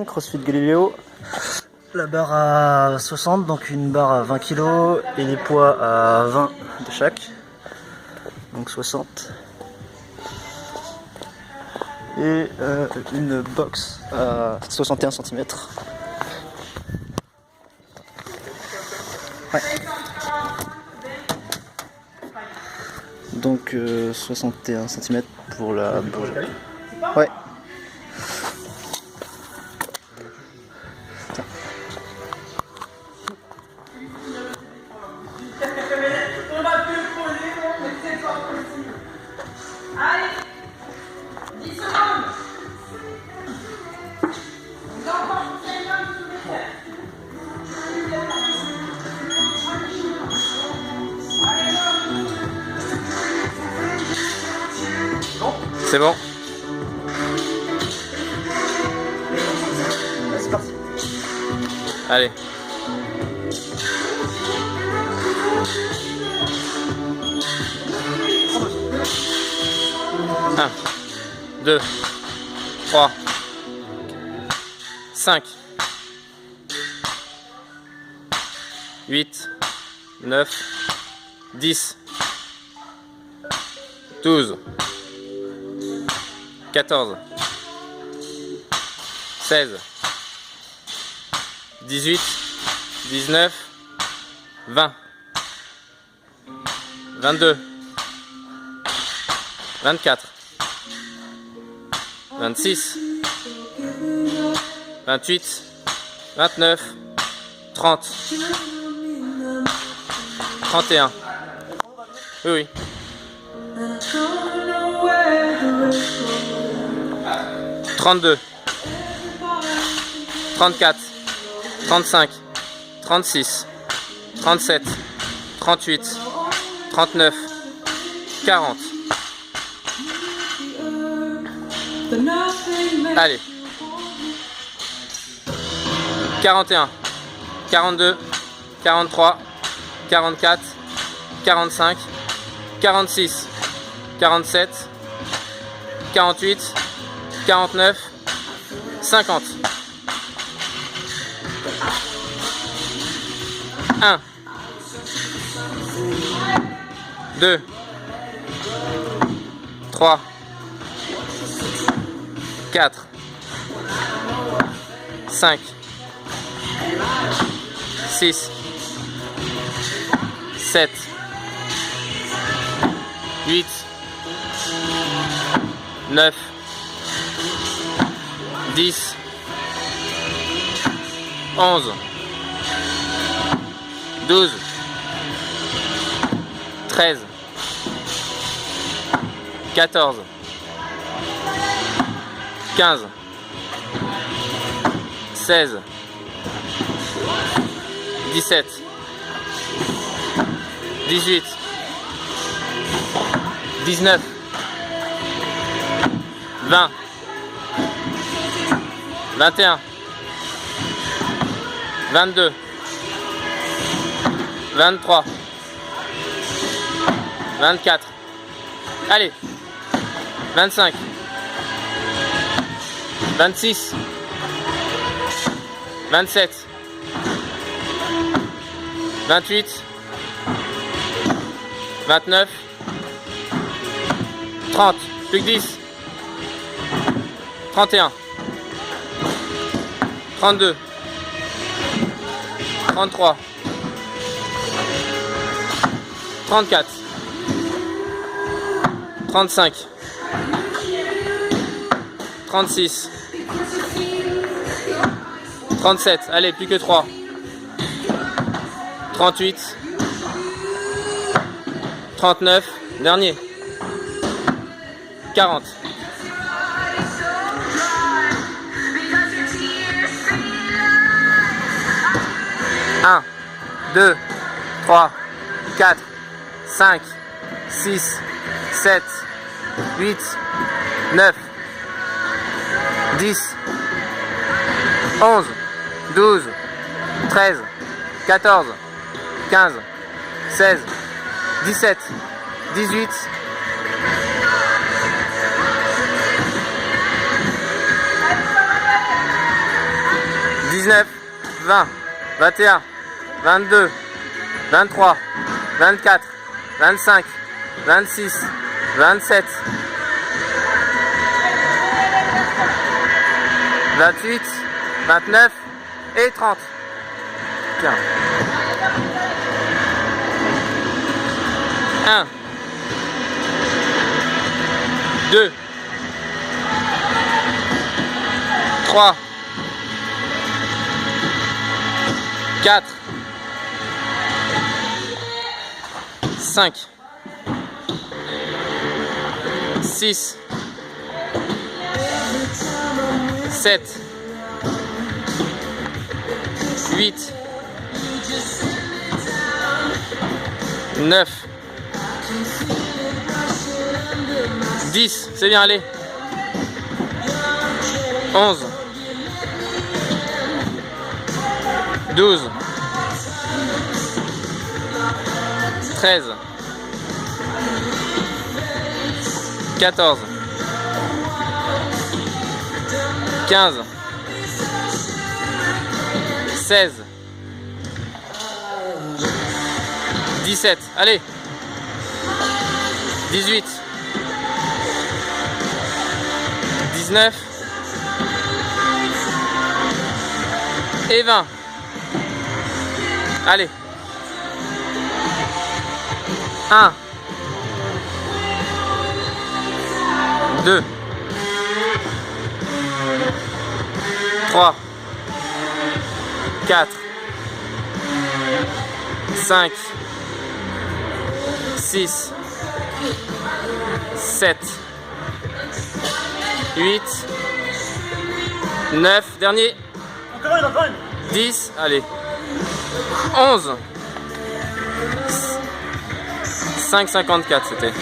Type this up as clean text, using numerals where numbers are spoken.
Stéphane, CrossFit Galileo. La barre à 60, donc une barre à 20 kg et les poids à 20 de chaque, donc 60. Et une box à 61 cm. Ouais. Donc 61 cm pour la bourge. Ouais. On va plus le poser, mais c'est pas possible. Allez, 10 secondes. L'enfant qui tient l'homme sous les terres. C'est bon. C'est parti. Allez. Un, 2, 3, 5, 8, 9, 10, 12, 14, 16, 18, 19, 20, 22, 24, 26, 28, 29, 30, 31. Oui, oui. 32, 34, 35, 36, 37, 38, 39, 40. Allez. 41, 42, 43, 44, 45, 46, 47, 48, 49, 50. 1, 2, 3, 4, 5, 6, 7, 8, 9, 10, 11, 12, 13, 14, 15, 16, 17, 18, 19, 20, 21, 22, 23, 24, allez, 25, 26, 27, 28, 29, 30, plus que 10, 31, 32, 33, 34, 35, 36, 37, allez, plus que 3, 38, 39, dernier, 40. 1, 2, 3, 4, 5, 6, 7, 8, 9, 10, 11, 12, 13, 14, 15, 16, 17, 18, 19, 19, 20, 21, 22, 23, 24, 25, 26, 27, 28, 29 et 30. Tiens. 1, 2, 3, 4, 5, 6, 7, 8, 9, 10, c'est bien, allez. 11, 12, 13, 14, 15, 16, 17, allez, 18, 19 et 20. Allez. 1, 2, 3, 4, 5, 6, 7, 8, 9, dernier, 10, allez, 11, 5,54 c'était.